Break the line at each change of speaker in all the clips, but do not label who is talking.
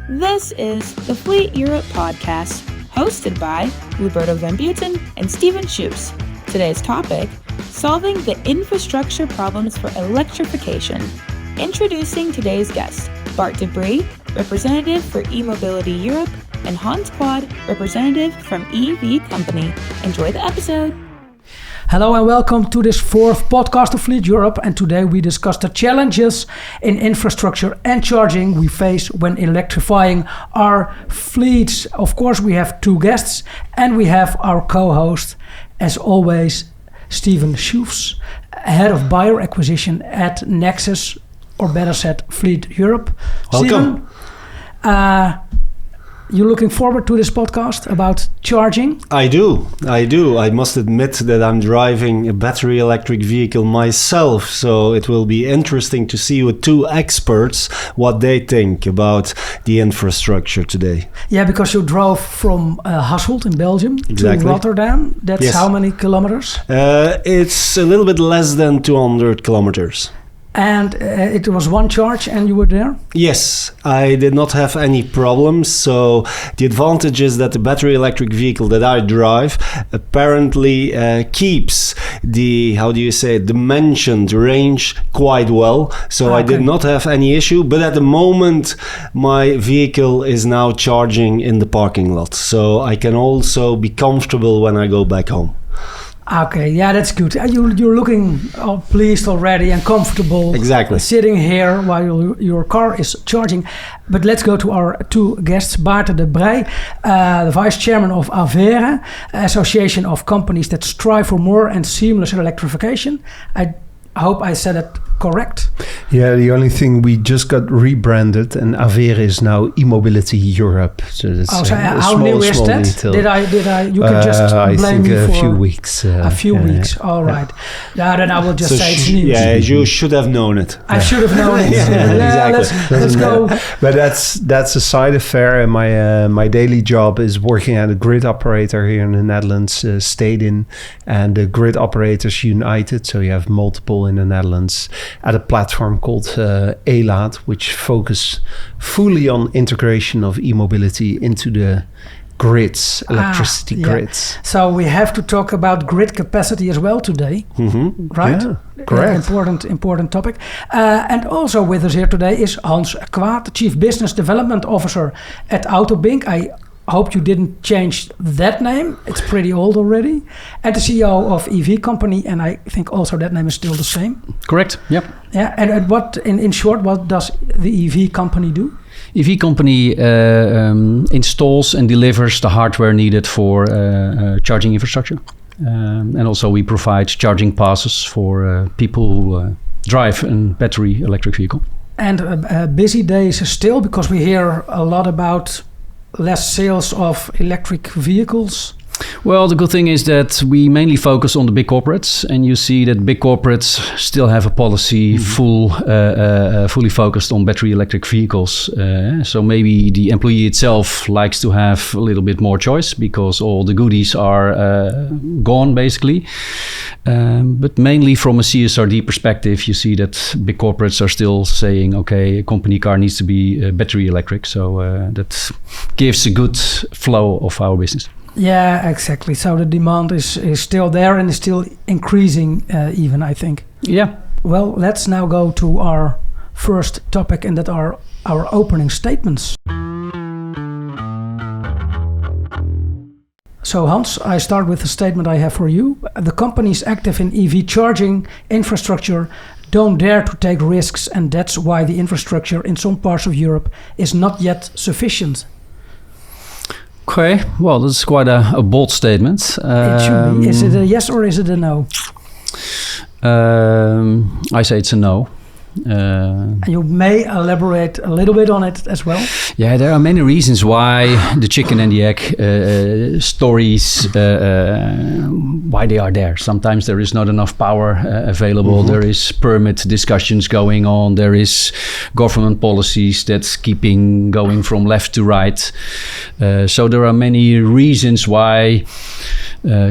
This is the Fleet Europe podcast, hosted by Luberto van Buiten and Schoefs. Today's topic, solving the infrastructure problems for electrification. Introducing today's guests, Baerte de Breij, representative for eMobility Europe, and Hans Quad, representative from EV Company. Enjoy the episode.
Hello and welcome to this fourth podcast of Fleet Europe, and today we discuss the challenges in infrastructure and charging we face when electrifying our fleets. Of course, we have two guests and we have our co-host, as always, Schoefs, head of buyer acquisition at Nexus, or better said, Fleet Europe.
Welcome.
Steven, you're looking forward to this podcast about charging?
I do. I must admit that I'm driving a battery electric vehicle myself, so it will be interesting to see with two experts what they think about the infrastructure today.
Yeah, because you drove from Hasselt in Belgium to Rotterdam. That's
yes.
How many kilometers?
It's a little bit less than 200 kilometers.
And it was one charge and you were there?
Yes, I did not have any problems. So the advantage is that the battery electric vehicle that I drive apparently keeps the, the mentioned range quite well. So I did not have any issue. But at the moment, my vehicle is now charging in the parking lot. So I can also be comfortable when I go back home.
Okay, yeah, that's good. You're looking pleased already and comfortable.
Exactly.
Sitting here while your car is charging. But let's go to our two guests. Baerte de Breij, the vice chairman of Avere, Association of Companies that strive for more and seamless electrification. I hope I said it correct.
Yeah, the only thing, we just got rebranded and Avere is now eMobility Europe. So that's
how new is that?
Detail.
Did I? You can just blame me for
a few weeks.
A few weeks. All right. Yeah, then I will just say it's news.
Yeah, you should have known it.
I should have known it.
Exactly.
Let's go.
But that's a side affair. And my daily job is working at a grid operator here in the Netherlands, Stedin, and the Grid Operators United. So you have multiple in the Netherlands, at a platform called ELAT, which focus fully on integration of e-mobility into the grids, electricity grids.
So we have to talk about grid capacity as well today, right?
Yeah, correct.
Important topic. And also with us here today is Hans Quad, Chief Business Development Officer at Autobink. I hope you didn't change that name. It's pretty old already. And the CEO of EV Company, and I think also that name is still the same.
Correct. Yep.
Yeah. And what, in short, what does the EV Company do?
EV Company installs and delivers the hardware needed for charging infrastructure. And also we provide charging passes for people who drive a battery electric vehicle.
And busy days still, because we hear a lot about less sales of electric vehicles?
Well, the good thing is that we mainly focus on the big corporates, and you see that big corporates still have a policy fully focused on battery electric vehicles. So maybe the employee itself likes to have a little bit more choice because all the goodies are gone, basically. But mainly from a CSRD perspective, you see that big corporates are still saying, okay, a company car needs to be battery electric. So that gives a good flow of our business.
Yeah, exactly. So the demand is still there and is still increasing even, I think.
Yeah.
Well, let's now go to our first topic, and that are our opening statements. So Hans, I start with the statement I have for you. The companies active in EV charging infrastructure don't dare to take risks, and that's why the infrastructure in some parts of Europe is not yet sufficient.
Okay, well, that's quite a bold statement.
It should be. Is it a yes or is it a no?
I say it's a no.
You may elaborate a little bit on it as well.
Yeah, there are many reasons why the chicken and the egg stories, why they are there. Sometimes there is not enough power available. There is permit discussions going on. There is government policies that's keeping going from left to right. So there are many reasons why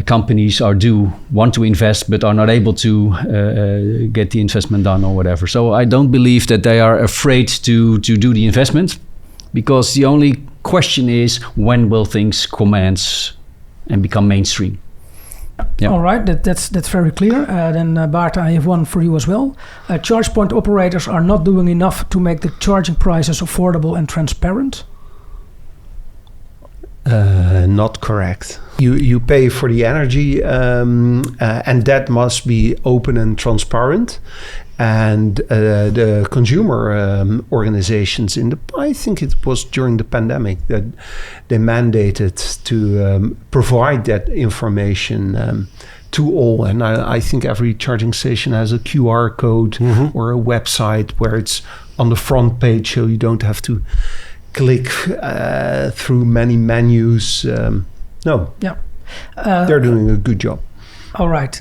companies want to invest but are not able to get the investment done or whatever. So I don't believe that they are afraid to do the investment, because the only question is when will things commence and become mainstream. Yeah.
All right, that's very clear. Then Baerte, I have one for you as well. Charge point operators are not doing enough to make the charging prices affordable and transparent.
Not correct. You pay for the energy, and that must be open and transparent. And the consumer organizations I think it was during the pandemic that they mandated to provide that information to all. And I think every charging station has a QR code or a website where it's on the front page, so you don't have to click through many menus. No.
Yeah.
They're doing a good job.
All right.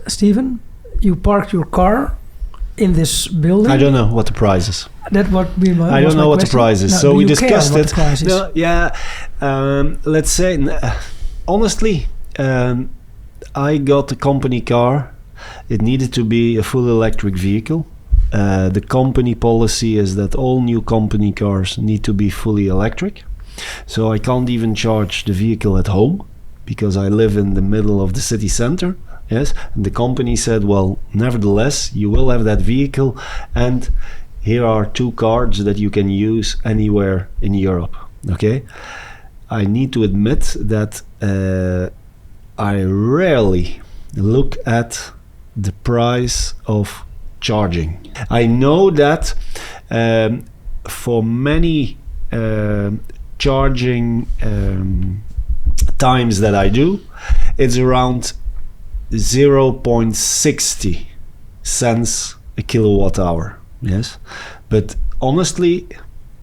Steven, you parked your car in this building.
I don't know what the price is.
That what we.
I don't know what the price is.
No,
so we discussed
what
it.
The price is?
No, yeah. Let's say, honestly, I got a company car. It needed to be a full electric vehicle. The company policy is that all new company cars need to be fully electric. So I can't even charge the vehicle at home because I live in the middle of the city center. Yes, and the company said, well, nevertheless, you will have that vehicle, and here are 2 cards that you can use anywhere in Europe. Okay, I need to admit that I rarely look at the price of charging. I know that for many charging times that I do, it's around 0.60 cents a kilowatt hour. Yes, but honestly,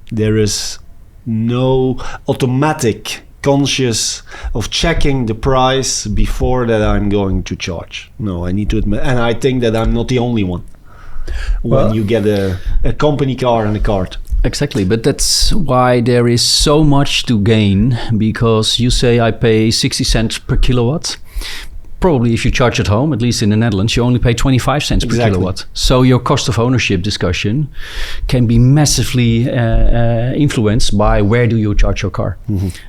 there is no automatic conscious of checking the price before that I'm going to charge. No, I need to admit, and I think that I'm not the only one. When you get a company car and a card.
Exactly, but that's why there is so much to gain, because you say I pay 60 cents per kilowatt. Probably if you charge at home, at least in the Netherlands, you only pay 25 cents per kilowatt. So your cost of ownership discussion can be massively influenced by where do you charge your car.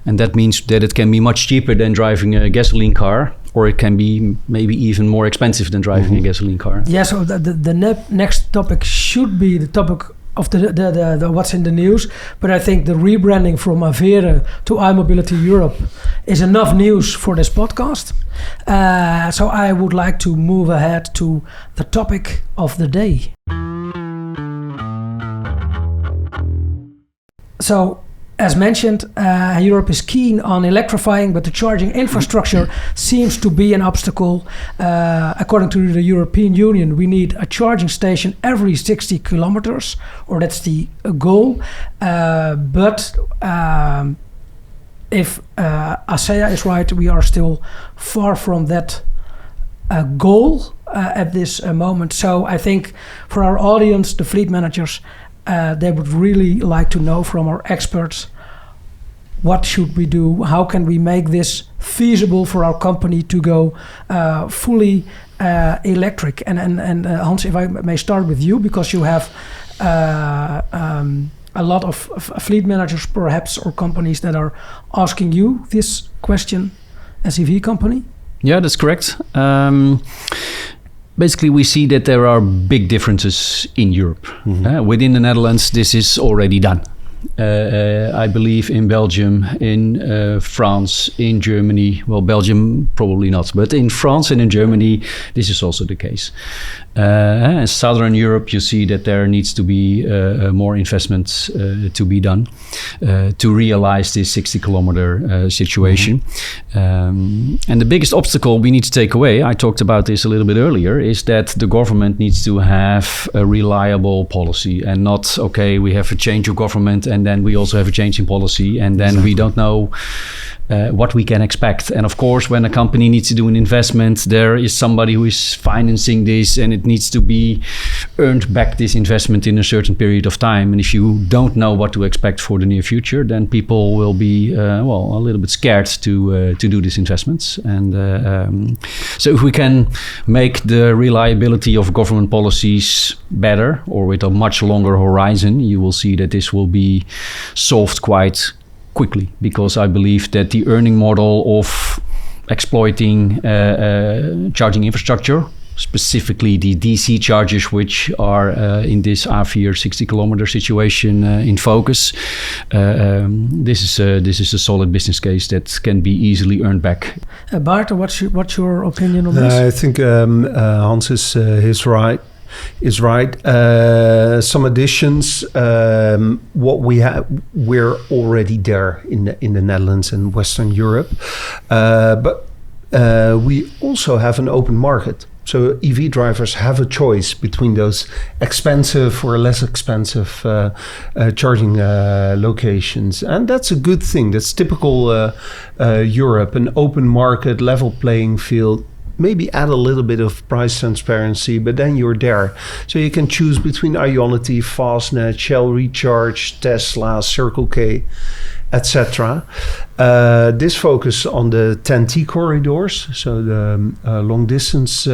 And that means that it can be much cheaper than driving a gasoline car, or it can be maybe even more expensive than driving a gasoline car.
Yeah, so the next topic should be the topic of the what's in the news, but I think the rebranding from Baerte to iMobility Europe is enough news for this podcast. So I would like to move ahead to the topic of the day. So, as mentioned, Europe is keen on electrifying, but the charging infrastructure seems to be an obstacle. According to the European Union, we need a charging station every 60 kilometers, or that's the goal. But if ASEA is right, we are still far from that goal at this moment. So I think for our audience, the fleet managers, they would really like to know from our experts, what should we do? How can we make this feasible for our company to go fully electric? And Hans, if I may start with you, because you have a lot of fleet managers perhaps, or companies that are asking you this question as EV company.
Yeah, that's correct. Basically, we see that there are big differences in Europe. Within the Netherlands, this is already done. I believe in Belgium, in France, in Germany. Well, Belgium probably not, but in France and in Germany, this is also the case. In Southern Europe, you see that there needs to be more investments to be done to realize this 60-kilometer situation. And the biggest obstacle we need to take away, I talked about this a little bit earlier, is that the government needs to have a reliable policy, and not, okay, we have a change of government and then we also have a change in policy, and then we don't know what we can expect. And of course, when a company needs to do an investment, there is somebody who is financing this, and it it needs to be earned back, this investment, in a certain period of time. And if you don't know what to expect for the near future, then people will be a little bit scared to do these investments. And so if we can make the reliability of government policies better, or with a much longer horizon, you will see that this will be solved quite quickly, because I believe that the earning model of exploiting charging infrastructure, specifically the DC chargers, which are in this A4 60-kilometer situation in focus, this is a solid business case that can be easily earned back.
Baerte, what's your opinion on this?
I think Hans is right. Some additions. What we have, we're already there in the Netherlands and Western Europe, but we also have an open market. So EV drivers have a choice between those expensive or less expensive charging locations, and that's a good thing. That's typical Europe, an open market, level playing field. Maybe add a little bit of price transparency, but then you're there. So you can choose between Ionity, Fastnet, Shell Recharge, Tesla, Circle K, etc. This focus on the 10T corridors, so the long distance,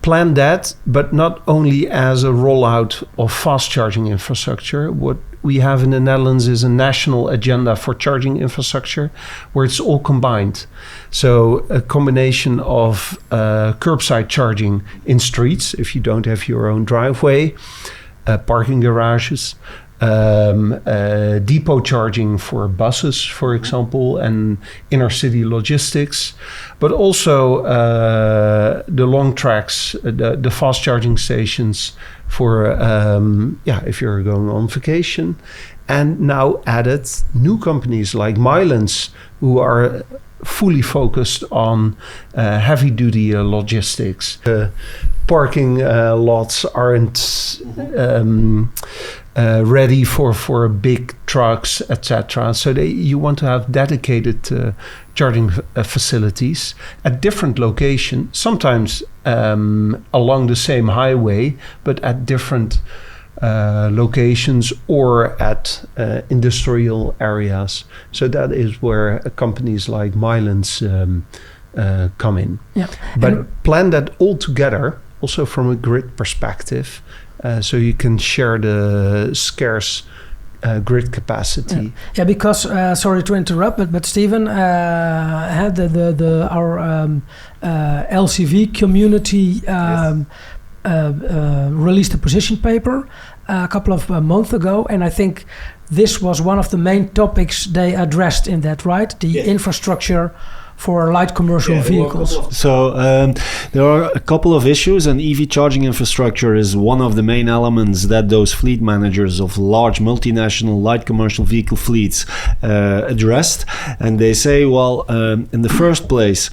plan that, but not only as a rollout of fast charging infrastructure. What we have in the Netherlands is a national agenda for charging infrastructure where it's all combined. So a combination of curbside charging in streets, if you don't have your own driveway, parking garages, depot charging for buses, for example, and inner city logistics, but also the long tracks, the fast charging stations for if you're going on vacation. And now added new companies like Milans, who are fully focused on heavy duty logistics. Parking lots aren't ready for big trucks, etc. So you want to have dedicated charging facilities at different locations, sometimes along the same highway, but at different locations or at industrial areas. So that is where companies like Milans come in.
Yeah.
But plan that all together, also from a grid perspective, so you can share the scarce grid capacity.
Yeah, because sorry to interrupt, but Steven had our LCV community released a position paper a couple of months ago, and I think this was one of the main topics they addressed in that, right? The infrastructure for light commercial vehicles.
So there are a couple of issues, and EV charging infrastructure is one of the main elements that those fleet managers of large multinational light commercial vehicle fleets addressed. And they say, well, in the first place,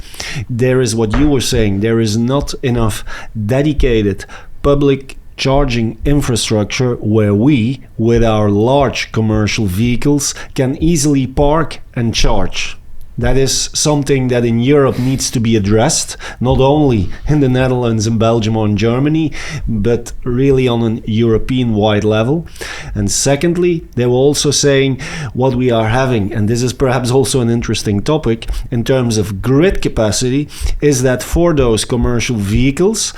there is what you were saying, there is not enough dedicated public charging infrastructure where we, with our large commercial vehicles, can easily park and charge. That is something that in Europe needs to be addressed, not only in the Netherlands and Belgium or in Germany, but really on an European-wide level. And secondly, they were also saying what we are having, and this is perhaps also an interesting topic in terms of grid capacity, is that for those commercial vehicles,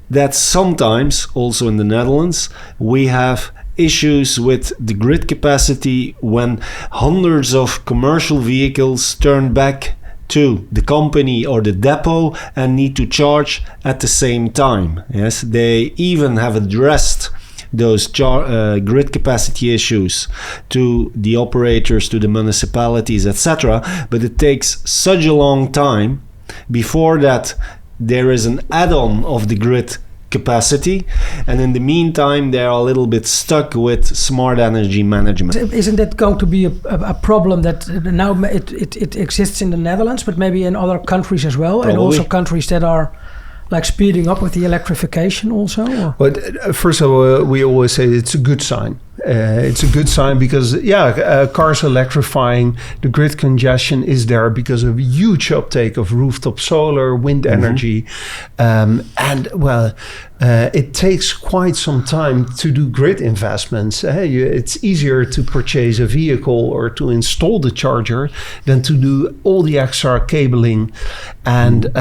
that sometimes, also in the Netherlands, we have issues with the grid capacity when hundreds of commercial vehicles turn back to the company or the depot and need to charge at the same time. Yes, they even have addressed those grid capacity issues to the operators, to the municipalities, etc. But it takes such a long time before that there is an add-on of the grid capacity, and in the meantime they are a little bit stuck with smart energy management.
Isn't that going to be a problem that now it exists in the Netherlands, but maybe in other countries as well? Probably. And also countries that are like speeding up with the electrification also? Or?
But first of all, we always say it's a good sign. it's a good sign because cars electrifying, the grid congestion is there because of huge uptake of rooftop solar, wind energy, it takes quite some time to do grid investments. It's easier to purchase a vehicle or to install the charger than to do all the extra cabling. And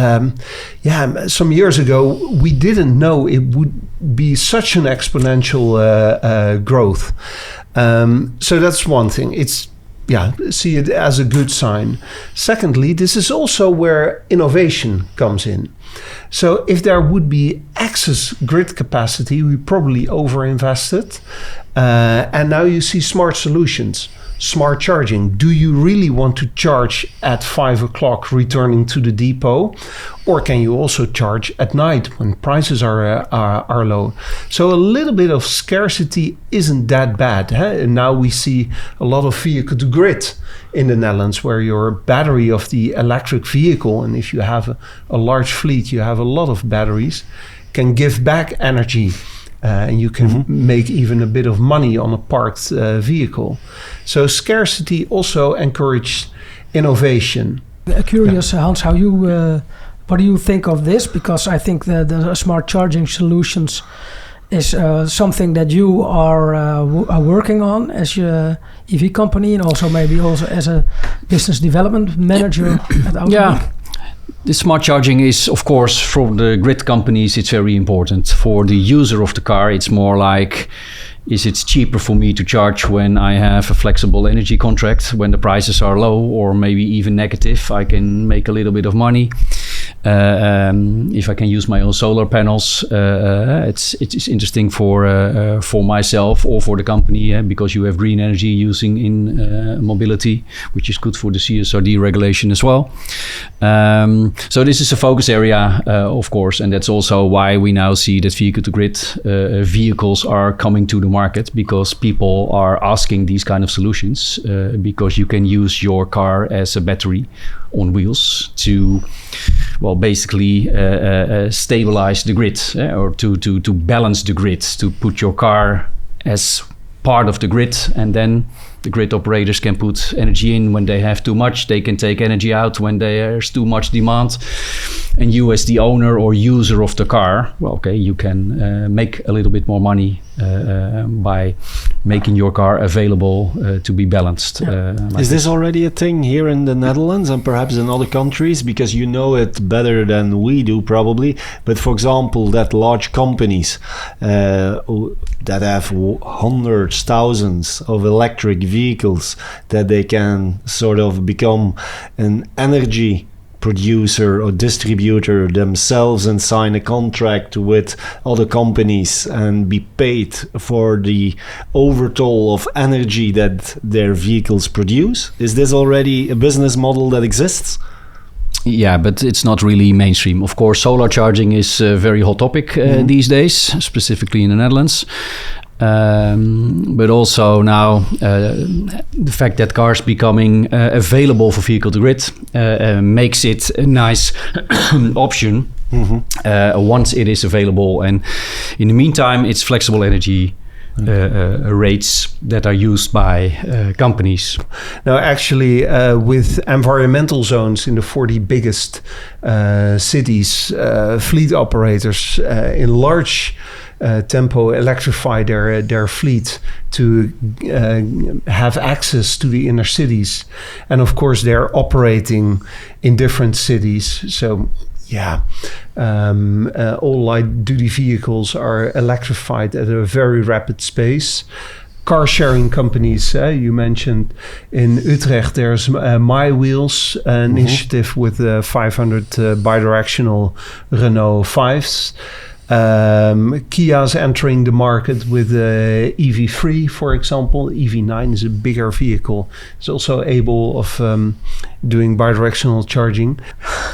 some years ago, we didn't know it would be such an exponential growth. So that's one thing. See it as a good sign. Secondly, this is also where innovation comes in. So if there would be excess grid capacity, we probably overinvested. And now you see smart solutions, smart charging. Do you really want to charge at 5 o'clock returning to the depot? Or can you also charge at night when prices are low? So a little bit of scarcity isn't that bad. And now we see a lot of vehicle to grid in the Netherlands, where your battery of the electric vehicle, and if you have a large fleet, you have a lot of batteries, can give back energy. And you can make even a bit of money on a parked vehicle. So scarcity also encouraged innovation.
Curious, Hans, what do you think of this? Because I think that the smart charging solutions is something that you are working on as your EV company, and also maybe also as a business development manager at Autoweek.
Yeah. The smart charging is, of course, for the grid companies, it's very important. For the user of the car, it's more like, is it cheaper for me to charge when I have a flexible energy contract, when the prices are low or maybe even negative? I can make a little bit of money. If I can use my own solar panels, it's interesting for myself or for the company, because you have green energy using in mobility, which is good for the CSRD regulation as well. So this is a focus area, of course, and that's also why we now see that vehicle-to-grid vehicles are coming to the market, because people are asking these kind of solutions, because you can use your car as a battery on wheels to, well, basically stabilize the grid, or to balance the grid, to put your car as part of the grid, and then the grid operators can put energy in when they have too much. They can take energy out when there's too much demand. And you, as the owner or user of the car, well, okay, you can make a little bit more money by making your car available to be balanced.
Is this already a thing here in the Netherlands and perhaps in other countries? Because you know it better than we do, probably. But for example, that large companies that have hundreds, thousands of electric vehicles, that they can sort of become an energy producer or distributor themselves and sign a contract with other companies and be paid for the overtoll of energy that their vehicles produce? Is this already a business model that exists?
Yeah, but it's not really mainstream. Of course, solar charging is a very hot topic these days, specifically in the Netherlands. But also now the fact that cars becoming available for vehicle-to-grid makes it a nice option once it is available. And in the meantime, it's flexible energy rates that are used by companies.
Now, actually, with environmental zones in the 40 biggest cities, fleet operators in large tempo electrify their fleet to have access to the inner cities. And of course, they're operating in different cities. So all light-duty vehicles are electrified at a very rapid pace. Car sharing companies, you mentioned in Utrecht, there's My Wheels, an initiative with 500 bidirectional Renault 5s. Kia's entering the market with EV3, for example. EV9 is a bigger vehicle. It's also able of doing bidirectional charging.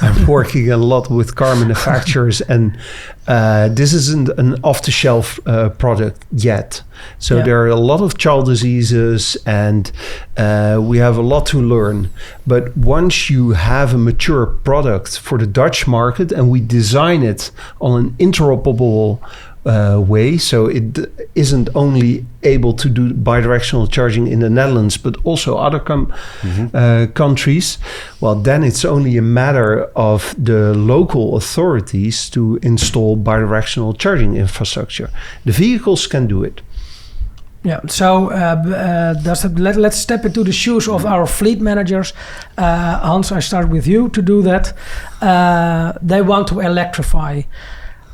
I'm working a lot with car manufacturers, and this isn't an off-the-shelf product yet. So there are a lot of child diseases, and we have a lot to learn. But once you have a mature product for the Dutch market, and we design it on an interoperable way. So it isn't only able to do bidirectional charging in the Netherlands, but also other countries. Well, then it's only a matter of the local authorities to install bidirectional charging infrastructure. The vehicles can do it.
Yeah, so let's step into the shoes of our fleet managers. Hans, I start with you to do that. They want to electrify.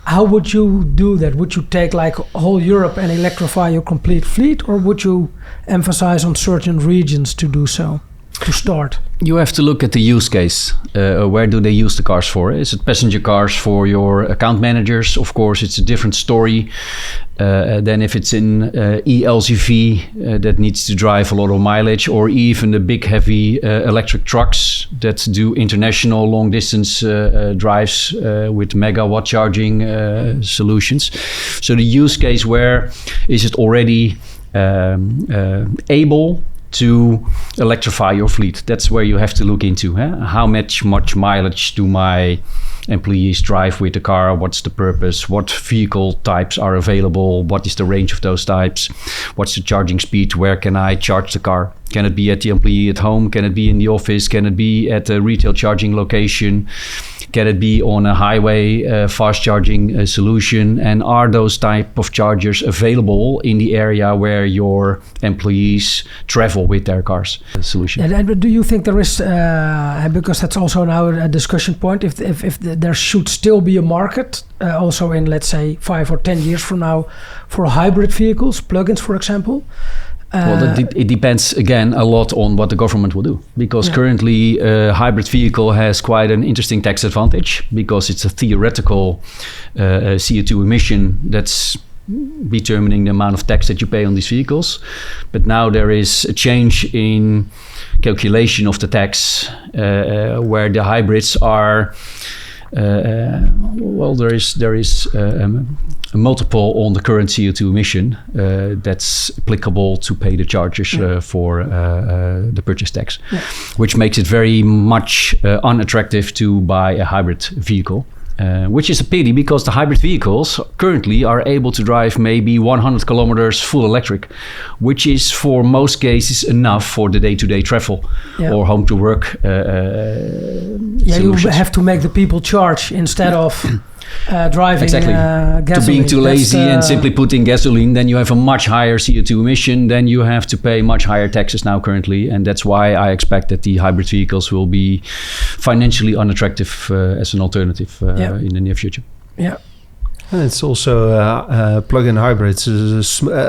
How would you do that? Would you take like whole Europe and electrify your complete fleet, or would you emphasize on certain regions to do so, to start?
You have to look at the use case. Where do they use the cars for? Is it passenger cars for your account managers? Of course, it's a different story than if it's in ELCV that needs to drive a lot of mileage, or even the big heavy electric trucks that do international long distance drives with megawatt charging solutions. So the use case, where is it already able to electrify your fleet? That's where you have to look into. How much mileage do my employees drive with the car? What's the purpose? What vehicle types are available? What is the range of those types? What's the charging speed? Where can I charge the car? Can it be at the employee at home? Can it be in the office? Can it be at a retail charging location? Can it be on a highway fast charging solution? And are those type of chargers available in the area where your employees travel with their cars? Solution.
And do you think there is, because that's also now a discussion point, if there should still be a market also in, let's say, 5 or 10 years from now for hybrid vehicles, plug-ins, for example?
Well, it depends again a lot on what the government will do, because currently a hybrid vehicle has quite an interesting tax advantage, because it's a theoretical CO2 emission that's determining the amount of tax that you pay on these vehicles. But now there is a change in calculation of the tax where the hybrids are there is a multiple on the current CO2 emission that's applicable to pay the chargers for the purchase tax, which makes it very much unattractive to buy a hybrid vehicle. Which is a pity, because the hybrid vehicles currently are able to drive maybe 100 kilometers full electric, which is for most cases enough for the day-to-day travel or home to work
you have to make the people charge instead of driving gasoline.
To being too lazy and simply putting gasoline, then you have a much higher CO2 emission, then you have to pay much higher taxes now currently, and that's why I expect that the hybrid vehicles will be financially unattractive as an alternative in the near future.
Yeah.
And it's also plug-in hybrids,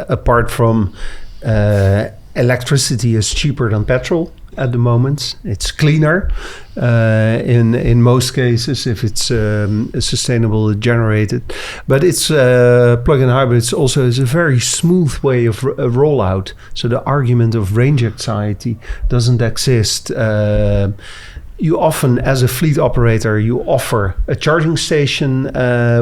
apart from electricity is cheaper than petrol at the moment. It's cleaner in most cases if it's sustainable generated. But it's plug-in hybrids also is a very smooth way of rollout. So the argument of range anxiety doesn't exist. You often, as a fleet operator, you offer a charging station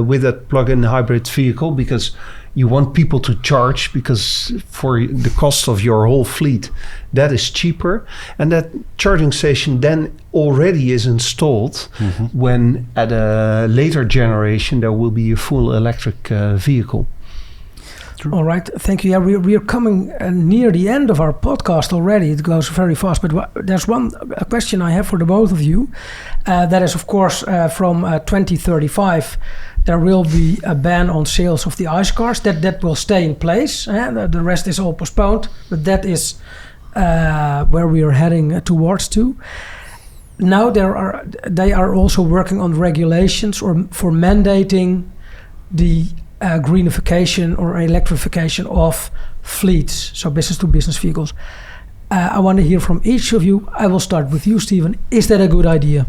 with a plug-in hybrid vehicle, because you want people to charge, because for the cost of your whole fleet, that is cheaper. And that charging station then already is installed when at a later generation there will be a full electric vehicle.
All right, thank you. Yeah, we are coming near the end of our podcast already. It goes very fast, but there's a question I have for the both of you. That is, of course, from 2035, there will be a ban on sales of the ICE cars. That will stay in place. The rest is all postponed, but that is where we are heading towards to. Now they are also working on regulations for mandating the greenification or electrification of fleets, so business-to-business vehicles. I want to hear from each of you. I will start with you, Steven. Is that a good idea?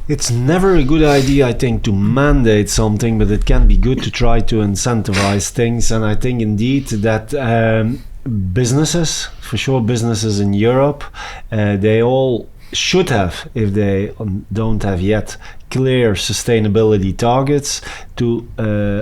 It's never a good idea, I think, to mandate something, but it can be good to try to incentivize things. And I think indeed that businesses in Europe, they all should have, if they don't have yet, clear sustainability targets. To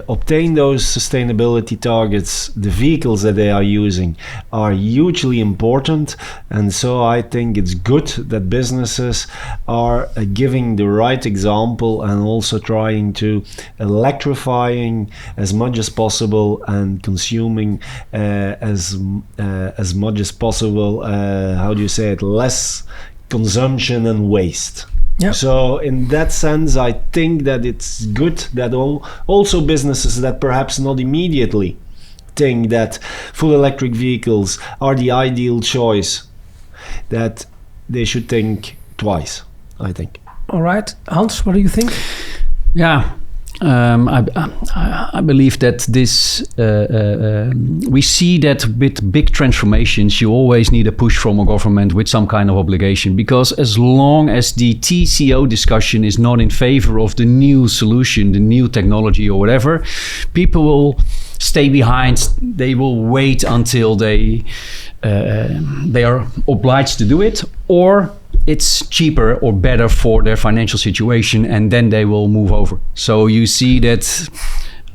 obtain those sustainability targets, the vehicles that they are using are hugely important, and so I think it's good that businesses are giving the right example and also trying to electrifying as much as possible and consuming as much as possible, less consumption and waste.
Yep.
So in that sense, I think that it's good that also businesses that perhaps not immediately think that full electric vehicles are the ideal choice, that they should think twice, I think.
All right. Hans, what do you think?
Yeah. I believe that this we see that with big transformations you always need a push from a government with some kind of obligation, because as long as the TCO discussion is not in favor of the new solution, the new technology or whatever, people will stay behind. They will wait until they are obliged to do it, or it's cheaper or better for their financial situation, and then they will move over. So you see that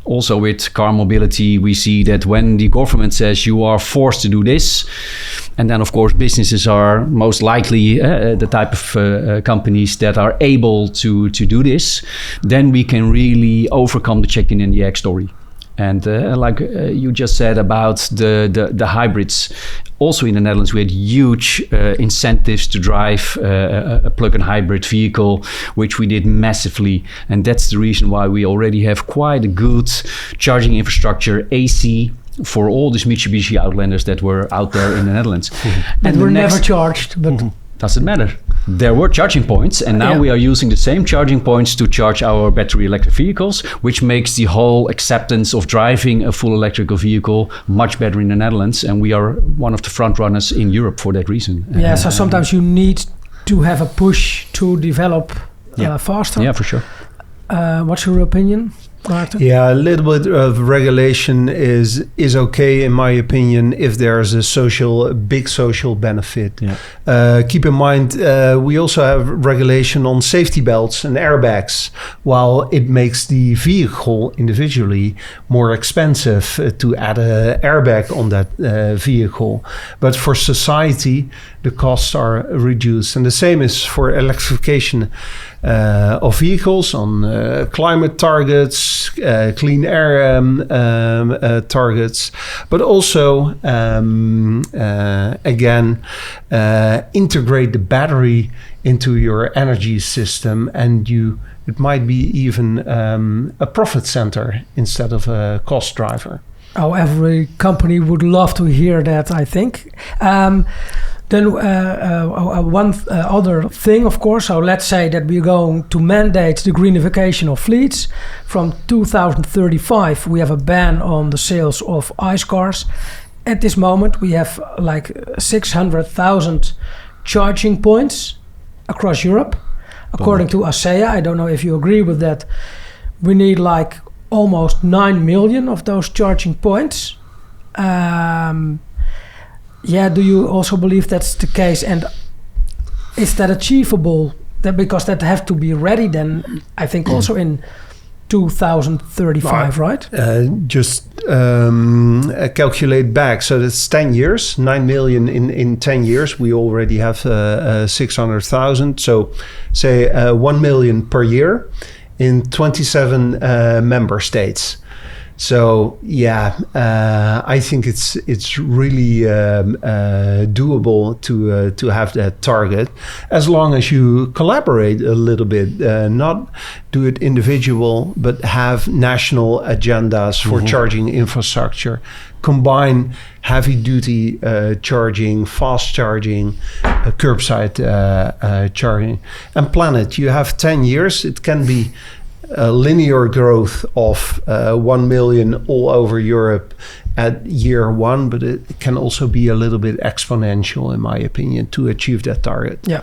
also with car mobility, we see that when the government says you are forced to do this, and then of course businesses are most likely the type of companies that are able to do this, then we can really overcome the chicken and the egg story. And like you just said about the hybrids, also in the Netherlands we had huge incentives to drive a plug-in hybrid vehicle, which we did massively, and that's the reason why we already have quite a good charging infrastructure, AC, for all these Mitsubishi Outlanders that were out there in the Netherlands.
And were never charged, but
doesn't matter. There were charging points, and now we are using the same charging points to charge our battery electric vehicles, which makes the whole acceptance of driving a full electrical vehicle much better in the Netherlands, and we are one of the front runners in Europe for that reason.
Yeah, so sometimes you need to have a push to develop faster.
Yeah, for sure.
What's your opinion, Baerte?
Yeah, a little bit of regulation is okay in my opinion if there's a big social benefit. Yeah. Keep in mind, we also have regulation on safety belts and airbags, while it makes the vehicle individually more expensive to add an airbag on that vehicle. But for society, the costs are reduced. And the same is for electrification of vehicles on climate targets, clean air targets, but also integrate the battery into your energy system, and it might be even a profit center instead of a cost driver.
Oh, every company would love to hear that, I think. Then one other thing, of course, so let's say that we're going to mandate the greenification of fleets. From 2035, we have a ban on the sales of ICE cars. At this moment, we have like 600,000 charging points across Europe. According to ASEA, I don't know if you agree with that, we need like almost 9 million of those charging points. Do you also believe that's the case? And is that achievable? Because that have to be ready then, I think, also in 2035, right?
Just calculate back. So that's 10 years, 9 million in 10 years. We already have 600,000. So say 1 million per year in 27 member states. So I think it's really doable to have that target, as long as you collaborate a little bit, not do it individual, but have national agendas for charging infrastructure. Combine heavy duty charging, fast charging, curbside charging, and plan it. You have 10 years. It can be a linear growth of 1 million all over Europe at year one, but it can also be a little bit exponential, in my opinion, to achieve that target.
Yeah.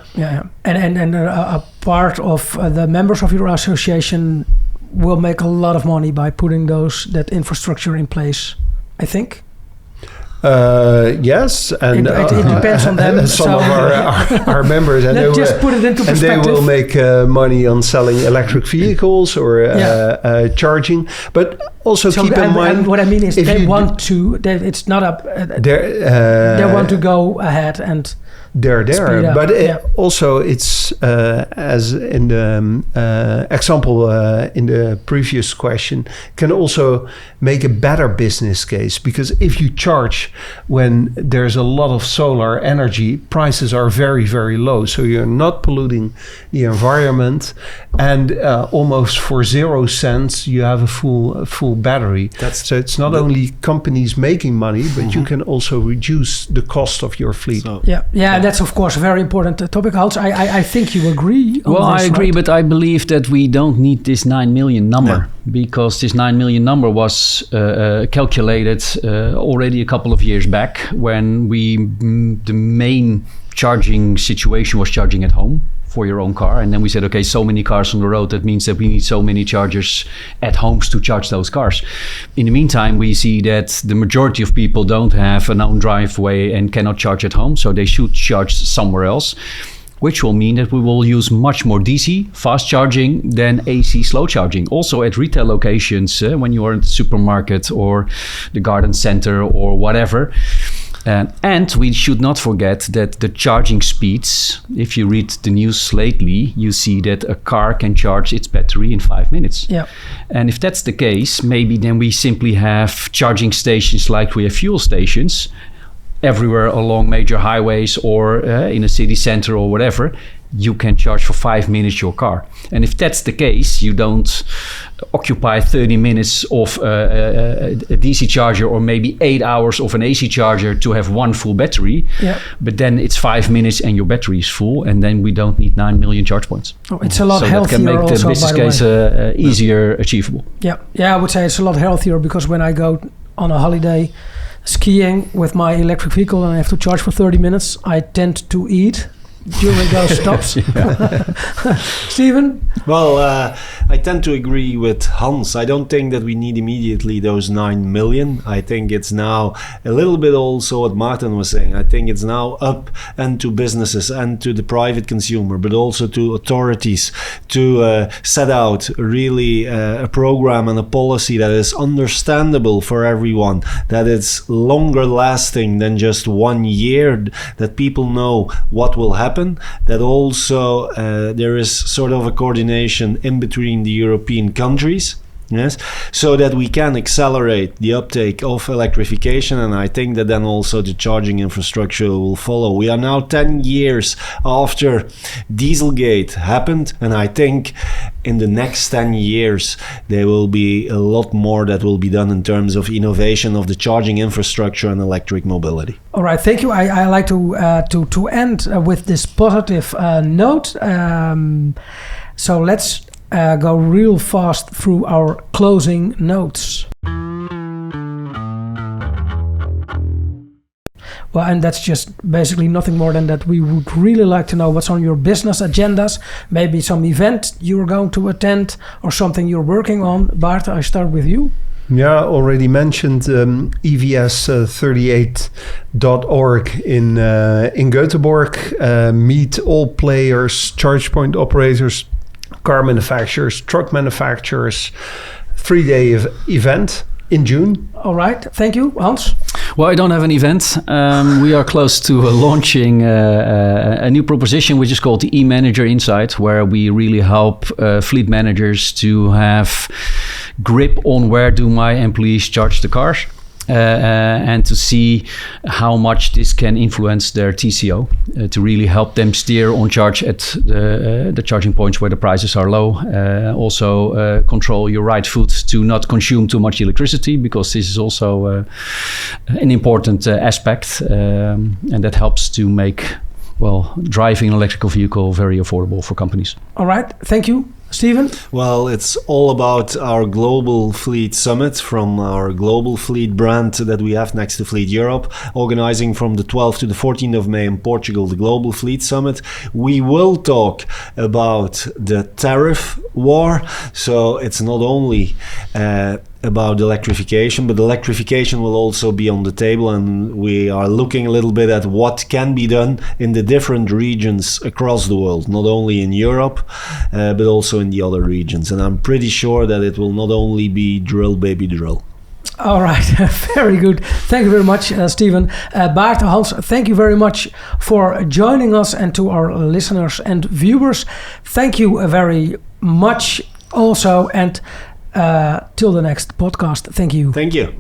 And a part of the members of your association will make a lot of money by putting that infrastructure in place, I think.
Yes, and
it depends on them.
Some of our members, and
let's just put it into perspective.
And they will make money on selling electric vehicles or charging. But also keep in mind,
and what I mean is, they want to. It's not up. They want to go ahead and.
They're there, but also it's as in the example in the previous question, can also make a better business case, because if you charge when there's a lot of solar energy, prices are very, very low, so you're not polluting the environment, and almost for 0 cents you have a full battery. So it's not only companies making money, but you can also reduce the cost of your fleet.
So, that's of course a very important topic. Hans, I think you agree on
this, I agree,
right?
But I believe that we don't need this 9 million number, because this 9 million number was calculated already a couple of years back, when the main charging situation was charging at home for your own car. And then we said, okay, so many cars on the road, that means that we need so many chargers at homes to charge those cars. In the meantime, we see that the majority of people don't have an own driveway and cannot charge at home, so they should charge somewhere else, which will mean that we will use much more DC fast charging than AC slow charging. Also at retail locations, when you are in the supermarket or the garden center or whatever. And we should not forget that the charging speeds, if you read the news lately, you see that a car can charge its battery in 5 minutes.
Yeah.
And if that's the case, maybe then we simply have charging stations like we have fuel stations everywhere along major highways or in a city center or whatever. You can charge for 5 minutes your car. And if that's the case, you don't occupy 30 minutes of a DC charger or maybe 8 hours of an AC charger to have one full battery. Yeah. But then it's 5 minutes and your battery is full, and then we don't need 9 million charge points.
Oh, it's a lot healthier.
That can make
also,
the business case easier achievable.
Yeah, I would say it's a lot healthier, because when I go on a holiday skiing with my electric vehicle and I have to charge for 30 minutes, I tend to eat during those stops. Steven?
Well, I tend to agree with Hans. I don't think that we need immediately those 9 million. I think it's now a little bit also what Martin was saying. I think it's now up and to businesses and to the private consumer, but also to authorities to set out really a program and a policy that is understandable for everyone, that it's longer lasting than just 1 year, that people know what will happen, that also there is sort of a coordination in between the European countries, yes, so that we can accelerate the uptake of electrification. And I think that then also the charging infrastructure will follow. We are now 10 years after Dieselgate happened, and I think in the next 10 years there will be a lot more that will be done in terms of innovation of the charging infrastructure and electric mobility.
All right, thank you. I like to end with this positive note. So let's go real fast through our closing notes. Well, and that's just basically nothing more than that. We would really like to know what's on your business agendas, maybe some event you're going to attend or something you're working on. Bart, I start with you.
Yeah, already mentioned EVS38.org in Göteborg. Meet all players, charge point operators, car manufacturers, truck manufacturers. 3-day event in June.
All right, thank you, Hans.
Well, I don't have an event. We are close to launching a new proposition, which is called the E-Manager Insight, where we really help fleet managers to have grip on where do my employees charge the cars. And to see how much this can influence their TCO, to really help them steer on charge at the charging points where the prices are low. Also control your right foot to not consume too much electricity, because this is also an important aspect, and that helps to make, well, driving an electrical vehicle very affordable for companies.
All right, thank you. Steven?
Well, it's all about our Global Fleet Summit from our Global Fleet brand that we have next to Fleet Europe, organizing from the 12th to the 14th of May in Portugal, the Global Fleet Summit. We will talk about the tariff war. So it's not only about electrification, but electrification will also be on the table, and we are looking a little bit at what can be done in the different regions across the world, not only in Europe, but also in the other regions. And I'm pretty sure that it will not only be drill, baby, drill.
All right, very good. Thank you very much, Steven. Baerte, Hans, thank you very much for joining us, and to our listeners and viewers, thank you very much also, and till the next podcast. Thank you.
Thank you.